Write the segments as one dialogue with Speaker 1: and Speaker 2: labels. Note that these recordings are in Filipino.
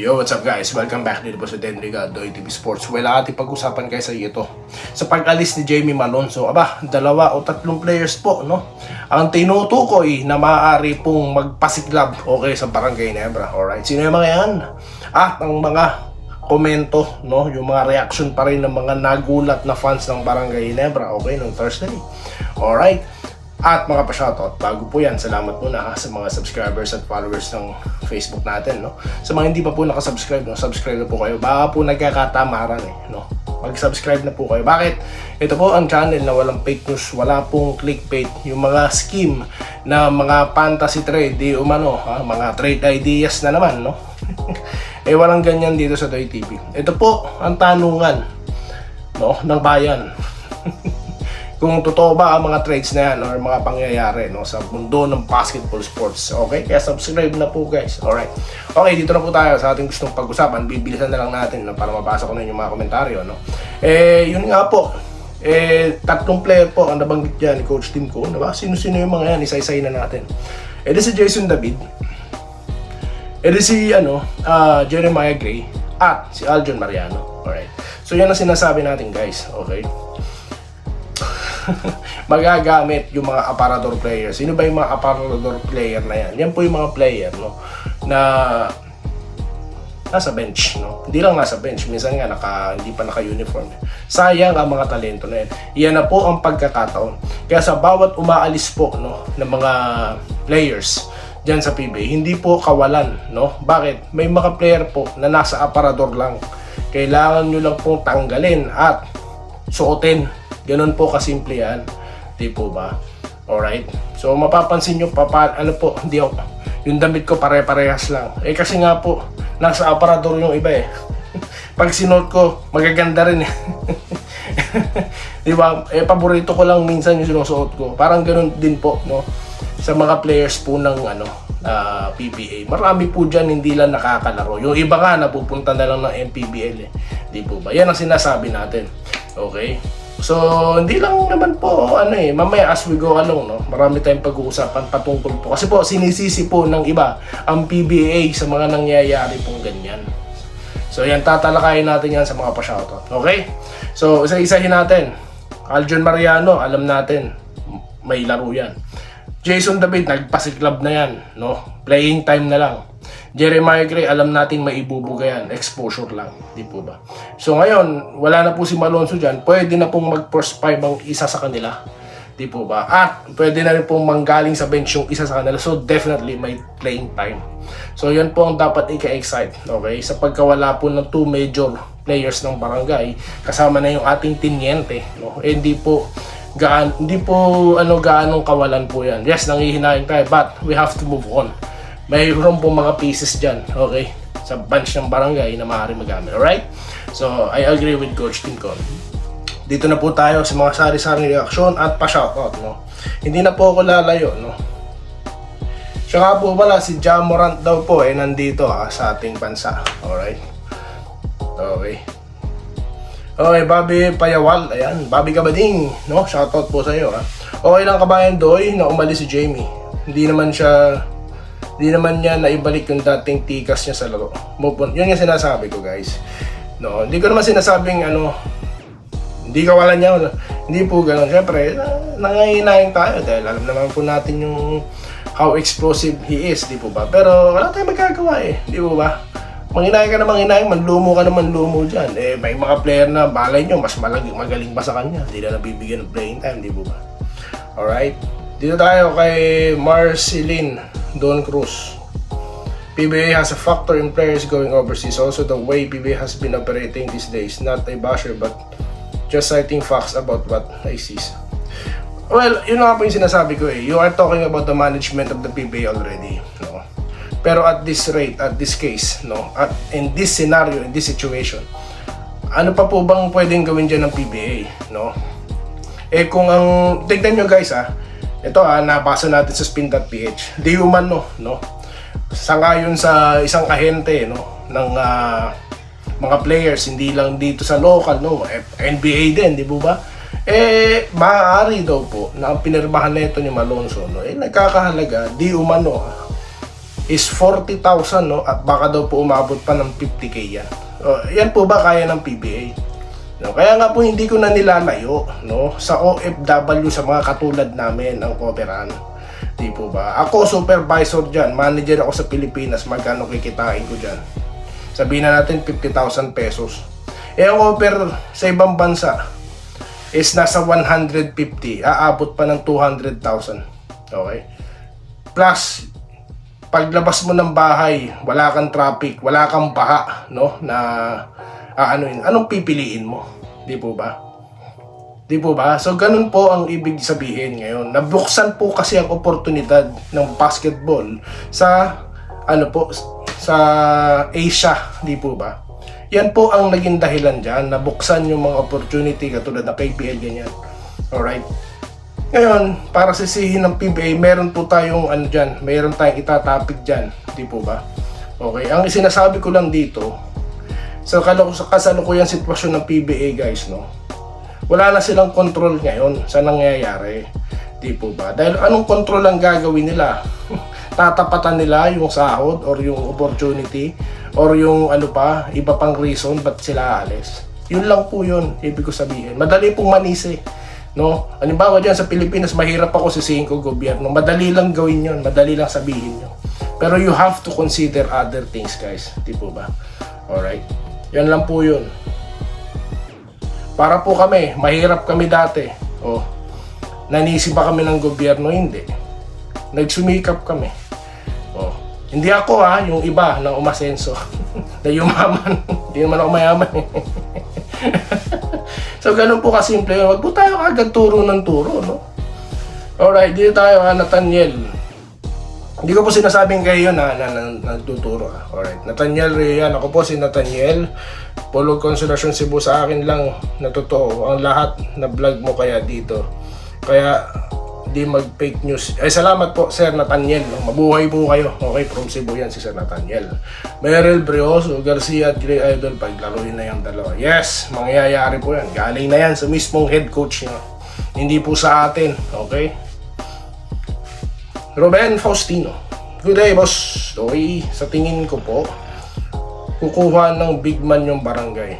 Speaker 1: Yo, what's up guys? Welcome back dito po sa Denriga, Doy TV Sports. Well, ating pag-usapan guys ay ito. Sa pag-alis ni Jamie Malonzo, dalawa o tatlong players po, no? Ang tinutukoy na maaari pong magpasiklab, okay, sa Barangay Ginebra. Alright, sino yung mga yan? At ang mga komento, no? Yung mga reaction pa rin ng mga nagulat na fans ng Barangay Ginebra, okay, noong Thursday. Alright. At mga pa-shoutout, bago po yan, salamat muna sa mga subscribers at followers ng Facebook natin, no? Sa mga hindi pa po nakasubscribe, no? Subscribe na po kayo. Baka po nagkakatamaran, no? Mag-subscribe na po kayo. Bakit? Ito po ang channel na walang fake news, wala pong clickbait, yung mga scheme na mga fantasy trade, di umano, mga trade ideas na naman, no? Walang ganyan dito sa Doy TV. Ito po ang tanungan, no, ng bayan. Kung totoo ba ang mga trades na yan or mga pangyayari, no, sa mundo ng basketball sports. Okay? Kaya subscribe na po guys. Alright. Okay, dito na po tayo sa ating gustong pag-usapan. Bibilisan na lang natin, no, para mabasa ko na yung mga komentaryo. No? Yun nga po. Tatlong player po ang nabanggit dyan ni Coach Tim ko. Diba? Sino-sino yung mga yan? Isa-isay na natin. Di si Jason David. Di si Jeremiah Gray. At si Aljon Mariano. Alright. So yan ang sinasabi natin guys. Okay? Magagamit yung mga aparador players. Sino ba yung mga aparador player na yan? Yan po yung mga player, no, na nasa bench, no? Hindi lang nasa bench, minsan nga hindi pa naka-uniform. Sayang ang mga talento na yan. Yan na po ang pagkakataon. Kaya sa bawat umaalis po, no, ng mga players diyan sa PBA, hindi po kawalan, no? Bakit? May mga player po na nasa aparador lang. Kailangan nyo lang pong tanggalin at suotin. Ganun po kasimple yan. Di po ba? Alright? So mapapansin nyo hindi ako, yung damit ko pare-parehas lang. Kasi nga po, nasa aparador yung iba eh. Pag sinuot ko, magaganda rin eh. Di ba? Paborito ko lang minsan yung sinusuot ko. Parang ganun din po, no? Sa mga players po ng PBA. Marami po dyan hindi lang nakakalaro. Yung iba nga napupunta na lang ng MPBL eh. Di po ba? Yan ang sinasabi natin. Okay? So, hindi lang naman po, mamaya as we go along, no? Marami tayong pag-uusapan patungkol po. Kasi po, sinisisi po ng iba ang PBA sa mga nangyayari pong ganyan. So, yan, tatalakayin natin yan sa mga pa-shoutout. Okay? So, isa-isahin natin. Aljon Mariano, alam natin, may laro yan. Jason David, nagpasiklab na yan, no? Playing time na lang. Jeremiah Gray, alam nating maibubuga yan. Exposure lang. Di po ba? So ngayon, wala na po si Malonzo dyan. Pwede na pong mag-first five ang isa sa kanila. Di po ba? At pwede na rin pong manggaling sa bench yung isa sa kanila. So definitely may playing time. So yan po ang dapat ika-excite. Okay? Sa pagkawala po ng two major players ng barangay, kasama na yung ating tiniente. No? Hindi po gaanong kawalan po yan. Yes, nangihinahin tayo. But we have to move on. Mayroon po mga pieces dyan, okay, sa bunch ng barangay na maaari magamit, alright? So, I agree with Coach Tim Con. Dito na po tayo sa mga sari-sari reaksyon at pa-shoutout, no? Hindi na po ako lalayo, no? Siya nga po pala, si Ja Morant daw po, nandito sa ating bansa, alright? Okay. Okay, Bobby Payawal, ayan, Bobby Kabading, no? Shoutout po sa iyo, ha? Okay lang kabayan Doy na umalis si Jamie. Hindi naman niya naibalik yung dating tikas niya sa laro. Move on. Yun yung sinasabi ko guys. No, hindi ko naman sinasabing hindi kawalan niya. Hindi po ganoon. Siyempre, nangahinahin tayo dahil alam naman po natin yung how explosive he is, di po ba? Pero wala tayong magagawa eh, di po ba? Manghinay ka na manghinay, manlumo ka na manlumo dyan. May mga player na balay nyo, mas magaling pa sa kanya. Hindi na nabibigyan ng playing time, di po ba? Alright? Dito tayo kay Marceline Don Cruz. PBA has a factor in players going overseas. Also the way PBA has been operating these days. Not a basher but just citing facts about what I see. Well, yun nga po yung sinasabi ko eh. You are talking about the management of the PBA already, no? Pero at this rate, at this case, no? At in this scenario, in this situation, ano pa po bang pwedeng gawin dyan ng PBA, no? Kung ang tignan nyo guys ito nabasa natin sa spin.ph. Di umano, no? Sangayon sa isang ahente, no, ng mga players, hindi lang dito sa local, no, NBA din, di ba? Maaari daw po na ang pinirmahan nito ni Malonzo, no, nagkakahalaga, di umano, is 40,000, no? At baka daw po umabot pa ng 50k yan. Yan po ba kaya ng PBA? No? Kaya nga po hindi ko na nilalayo, no? Sa OFW, sa mga katulad namin ang kooperan. Di po ba? Ako supervisor dyan, manager ako sa Pilipinas, magkano kikitain ko dyan? Sabihin na natin 50,000 pesos. Ang offer sa ibang bansa is nasa 150, aabot pa ng 200,000. Okay? Plus, paglabas mo ng bahay, wala kang traffic, wala kang baha, no? Na anong pipiliin mo? Di po ba? Di po ba? So, ganun po ang ibig sabihin ngayon. Nabuksan po kasi ang oportunidad ng basketball sa sa Asia, di po ba? Yan po ang naging dahilan dyan, nabuksan yung mga opportunity katulad ng KPL, ganyan. Alright? Ngayon, para sisihin ng PBA, meron po tayong meron tayong itatapik dyan, di po ba? Okay, ang sinasabi ko lang dito, sa kasalukuyang sitwasyon ng PBA guys, no? Wala na silang control ngayon sa nangyayari, di po ba? Dahil anong control ang gagawin nila? Tatapatan nila yung sahod or yung opportunity or yung iba pang reason ba't sila alis. Yun lang po yun, ibig ko sabihin. Madali pong manisi, no? Halimbawa dyan sa Pilipinas, mahirap ako sisihin ko gobyerno. Madali lang gawin yun, madali lang sabihin yun. Pero you have to consider other things, guys. Di po ba? Alright? Yan lang po yun. Para po kami, mahirap kami dati. Nanisi ba kami ng gobyerno? Hindi. Nagsumikap kami. Hindi ako yung iba na umasenso. Na yumaman. Hindi naman ako mayaman. So, ganun po kasimple yun. Huwag po tayo agad turo ng turo, no? Alright, dito tayo Nathaniel. Hindi ko po sinasabing kayo na nagtuturo. Alright, Nathaniel Rian. Ako po si Nathaniel. Pulog Konsolasyon Cebu, sa akin lang na totoo. Ang lahat na vlog mo kaya dito. Kaya di mag-fake news. Salamat po, Sir Nathaniel. Mabuhay po kayo. Okay, from Cebu yan si Sir Nathaniel. Meryl Brioso, Garcia at Grey Idol, paglaruin na yung dalawa. Yes, mangyayari po yan. Galing na yan sa mismong head coach niya. Hindi po sa atin. Okay? Ruben Faustino. Good day, boss. Okay, sa tingin ko po, kukuha ng big man yung barangay.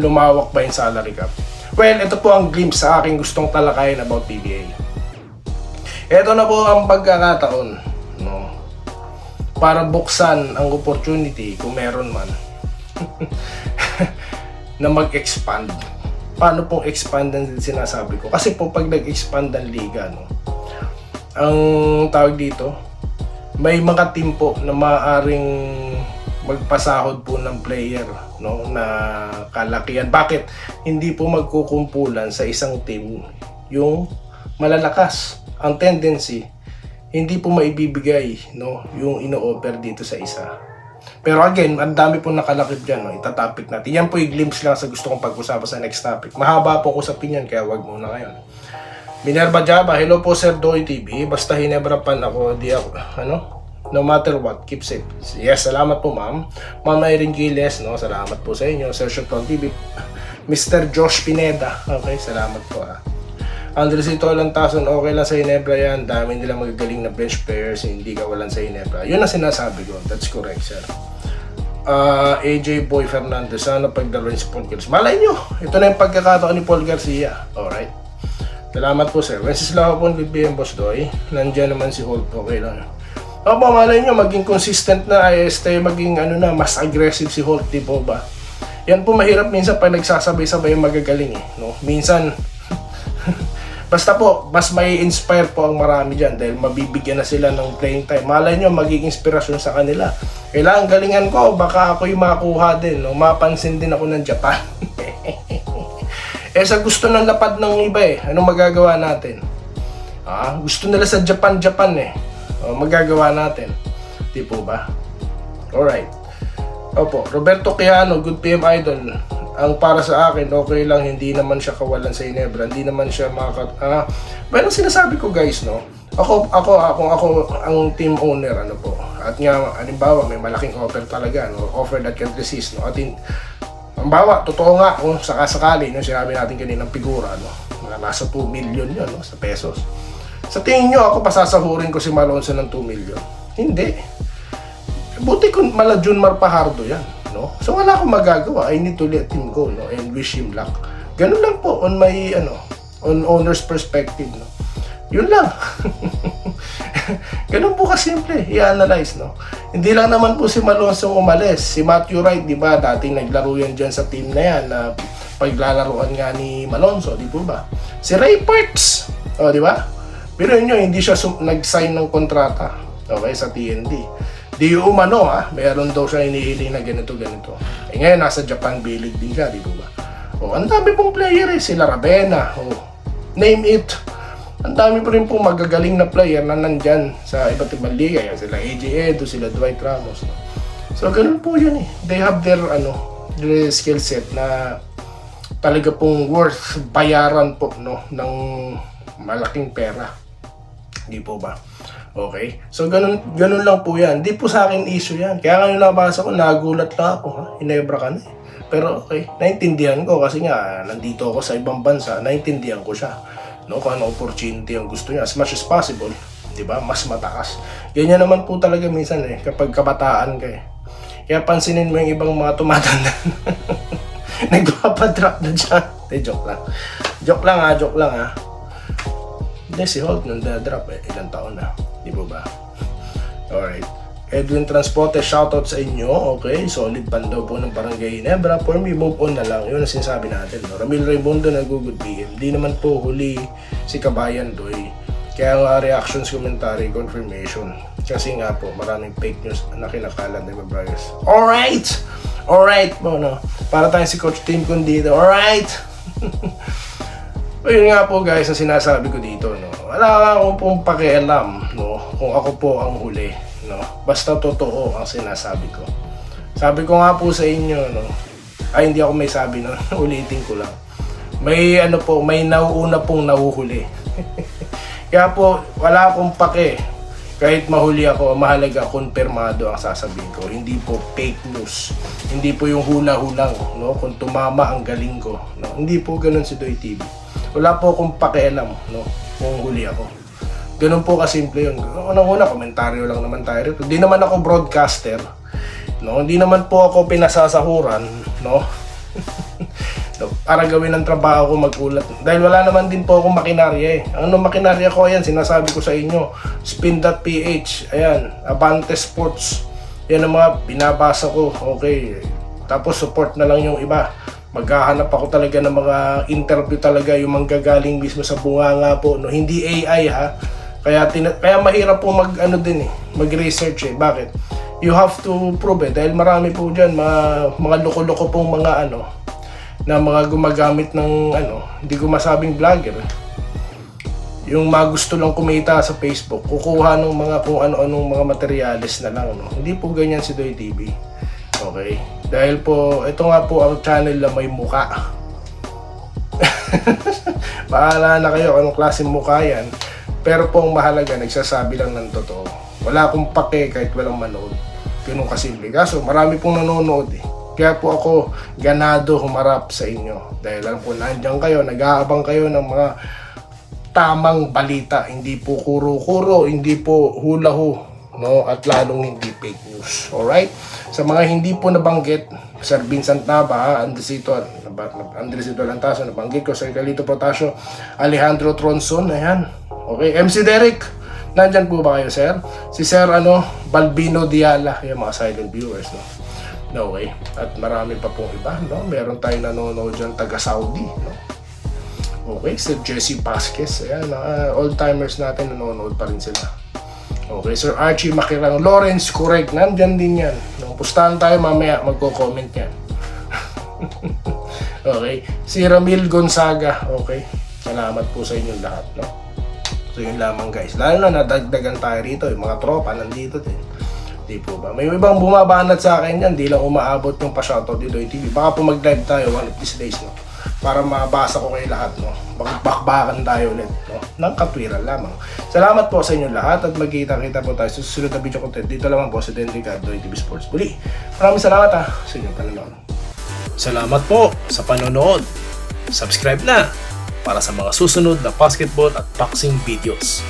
Speaker 1: Lumawak ba yung salary cap? Well, ito po ang glimpse sa aking gustong talakayin about PBA. Ito na po ang pagkakataon, no? Para buksan ang opportunity, kung meron man, na mag-expand. Paano pong expand ang sinasabi ko? Kasi po pag nag-expand ang liga, no? Ang tawag dito, may mga team po na maaaring magpasahod po ng player, no, na kalakihan. Bakit hindi po magkukumpulan sa isang team yung malalakas? Ang tendency, hindi po maibibigay, no, yung ino-offer dito sa isa. Pero again, ang dami po nakalakip dyan, no, itatopic natin. Yan po yung glimpse lang sa gusto kong pag-usapan sa next topic. Mahaba po usapin yan, kaya wag muna ngayon. Minerva Java, hello po Sir Doy TV. Basta Hinebra pan ako, di ako, no matter what, keep safe. Yes, salamat po ma'am. Ma'am Irene Giles, no, salamat po sa inyo. Sir Shotron TV. Mr. Josh Pineda, okay, salamat po Andresito Lantason, okay lang sa Hinebra yan. Dami nila magagaling na bench players, hindi kawalan sa Hinebra. Yun ang sinasabi ko, that's correct, sir. AJ Boy Fernandez, sana pagdaroin si Paul Garcia. Malay nyo, ito na yung pagkakataon ni Paul Garcia. Alright. Salamat po sir. Wenceslao po, good PM Boss Doy. Nandiyan naman si Holt, okay lang. Opo, malay nyo, maging consistent na, maging mas aggressive si Holt, di po ba? Yan po mahirap minsan pag nagsasabay-sabay yung magagaling no? Minsan, basta po, mas may inspire po ang marami dyan dahil mabibigyan na sila ng playing time. Malay nyo, maging inspirasyon sa kanila. Kailangan galingan ko, baka ako yung makuha din, no? Mapansin din ako ng Japan. Sa gusto ng lapad ng iba anong magagawa natin? Gusto nila sa Japan magagawa natin. Di po ba? Alright. Opo, Roberto Quiano, good PM Idol. Ang para sa akin, okay lang, hindi naman siya kawalan sa Hinebra. Hindi naman siya well, sinasabi ko guys, no? Kung ako ang team owner, at nga, halimbawa, may malaking offer talaga, no? Offer that can resist, no? At halimbawa, totoo nga, kung sakasakali, no? Sinabi natin kaninang figura, no? Nasa 2 million yun, no? Sa pesos. Sa tingin nyo, ako pasasahurin ko si Malonzo ng 2 million. Hindi. Buti kung mala Junmar Fajardo yan, no? So wala akong magagawa. I need to let him go, no? And wish him luck. Ganun lang po on my, on owner's perspective, no? Yun lang. Ganun po kasimple, i-analyze, no? Hindi lang naman po si Malonzo umalis. Si Matthew Wright, di ba, dating naglaro yan dyan sa team na yan, na paglalaruan nga ni Malonzo, di po ba? Si Ray Parks, di ba? Pero yun yun, hindi siya nag-sign ng kontrata, okay, sa TNT. Di umano, mayroon daw siya inihiling na ganito. Eh ngayon, nasa Japan B-League din siya, di ba? Ang dami pong player sila Ravena, name it. Ang dami pa rin pong magagaling na player na nandyan sa iba't ibang liga. Yan, sila AJ Edo, sila Dwight Ramos. No? So, ganun po yun They have their, their skill set na talaga pong worth bayaran po, no, ng malaking pera. Hindi po ba? Okay? So, ganun lang po yan. Di po sa akin issue yan. Kaya ngayon nabasa ko, nagulat na ako. Inebra ka na Pero okay, naintindihan ko kasi nga, nandito ako sa ibang bansa, naintindihan ko siya. No, kung ano opportunity ang gusto niya as much as possible, 'di ba? Mas mataas. Ganyan naman po talaga minsan kapag kabataan ka Kaya pansinin mo yung ibang mga tumatanda. Nagpapadrop na dyan. Joke lang ha. Hindi, si Holt nanda-drop ilang taon na. Di ba? Alright. Edwin Transporte, shoutout sa inyo. Okay, solid pan daw po ng Barangay Ginebra. For me, move on na lang. Yun ang sinasabi natin. No? Ramil Raimundo nag-good PM. Di naman po huli si Kabayan Doy. Kaya nga reactions, commentary, confirmation. Kasi nga po, maraming fake news na kinakalat ng Brothers. Alright po, no? Para tayo si Coach Tim Condito. Alright! Yun nga po guys, ang sinasabi ko dito, no? Wala akong pong pakialam, no? Kung ako po ang huli. No? Basta totoo ang sinasabi ko. Sabi ko nga po sa inyo, no? Ay, hindi ako may sabi, no? Ulitin ko lang. May may nauuna pong nahuhuli. Kaya po, wala akong pake. Kahit mahuli ako, mahalaga, konfirmado ang sasabihin ko. Hindi po fake news. Hindi po yung hula-hulang, no? Kung tumama ang galing ko, no? Hindi po ganun si Doy TV. Wala po akong pakialam, no? Kung huli ako. Ganun po kasimple yun. Unang-una, komentaryo lang naman tayo rito. Hindi naman ako broadcaster. No? Hindi naman po ako pinasasahuran. No? Para gawin ang trabaho ko magulat. Dahil wala naman din po akong makinarya Ano makinarya ko? Ayan, sinasabi ko sa inyo. Spin.ph. Ayan, Abante Sports. Yan ang mga binabasa ko. Okay. Tapos support na lang yung iba. Maghahanap ako talaga ng mga interview talaga yung manggagaling mismo sa bunganga po. No? Hindi AI Kaya mahirap po mag-research Bakit? You have to prove Dahil marami po dyan, mga loko-loko pong mga na mga gumagamit ng hindi ko masabing vlogger. Yung mga gusto lang kumita sa Facebook, kukuha ng mga kung ano-anong mga materyales na lang. No? Hindi po ganyan si Doy TV. Okay? Dahil po, ito nga po ang channel na may muka. Bahala na kayo anong klaseng mukha yan. Pero po ang mahalaga, nagsasabi lang ng totoo. Wala akong pake kahit walang manood. Ganun kasimple. Kaso marami pong nanonood Kaya po ako ganado humarap sa inyo. Dahil alam po nandiyan kayo, nag-aabang kayo ng mga tamang balita. Hindi po kuro-kuro, hindi po hula-hu. No? At lalong hindi fake news. Alright? Sa mga hindi po nabanggit, Sir Vincent Nava, Andresito Lantaso, nabanggit ko, Sir Carlito Potasio, Alejandro Tronson, ayan. Okay, MC Derek, nandyan po ba kayo, sir? Si Sir, Balbino Diala, yung mga silent viewers, no? No way. At marami pa pong iba, no? Meron tayong nanonood dyan, taga-Saudi, no? Okay, Sir Jesse Vasquez, ayan, old-timers natin, nanonood pa rin sila. Okay, Sir Archie Makirang, Lawrence, correct, nandyan din yan. No? Pustahan tayo mamaya, magko-comment yan. Okay, si Ramil Gonzaga, okay. Salamat po sa inyong lahat, no? So yun lamang guys. Lalo na nadagdagan tayo rito. Yung mga tropa nandito din. Di po ba? May ibang bumabanat sa akin yan. Di lang umaabot yung pa-shoutout dito yung TV. Baka po mag-live tayo one of these days, no? Para mabasa ko kayo lahat, no? Bakbakan tayo ulit, no? Nang katwiran lamang. Salamat po sa inyong lahat at magkita-kita po tayo sa susunod na video content. Dito lamang po sa Den Ricardo TV Sports. Muli, maraming salamat sa inyong panonood. Salamat po sa panonood. Subscribe na para sa mga susunod na basketball at boxing videos.